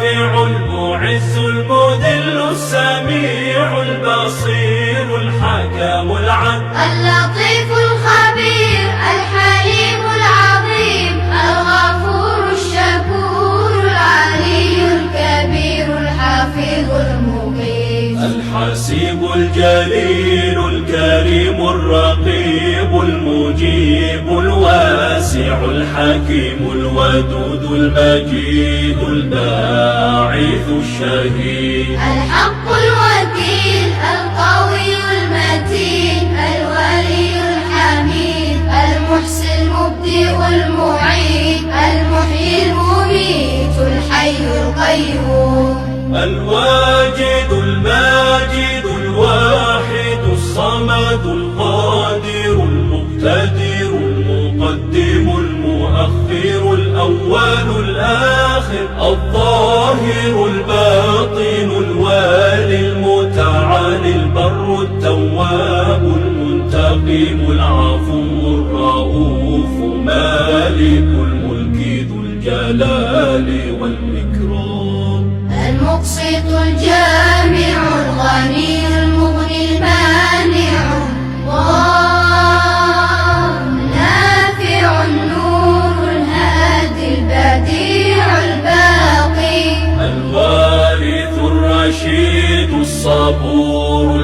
الشافع المعز المذل السميع البصير الحكم العدل اللطيف الخبير الحليم العظيم الغفور الشكور العلي الكبير الحفيظ المقيم الحسيب الجليل الكريم الرقيب المجيب الواسع الحكيم الودود المجيد الباعث الشهيد الحق الوكيل القوي المتين الولي الحميد المحسن المبدئ المعيد المحيي المميت الحي القيوم الواجد الماجد الواحد الصمد القادر المقتدر المقدم المؤخر الأول الآخر الظاهر الباطن الوالي المتعالي البر التواب المنتقم العفو الرؤوف مالك الملك ذو الجلال والإكرام المقسط الجامع الغني المغني المانع الله نافع النور الهادي البديع الباقي الوارث الرشيد الصبور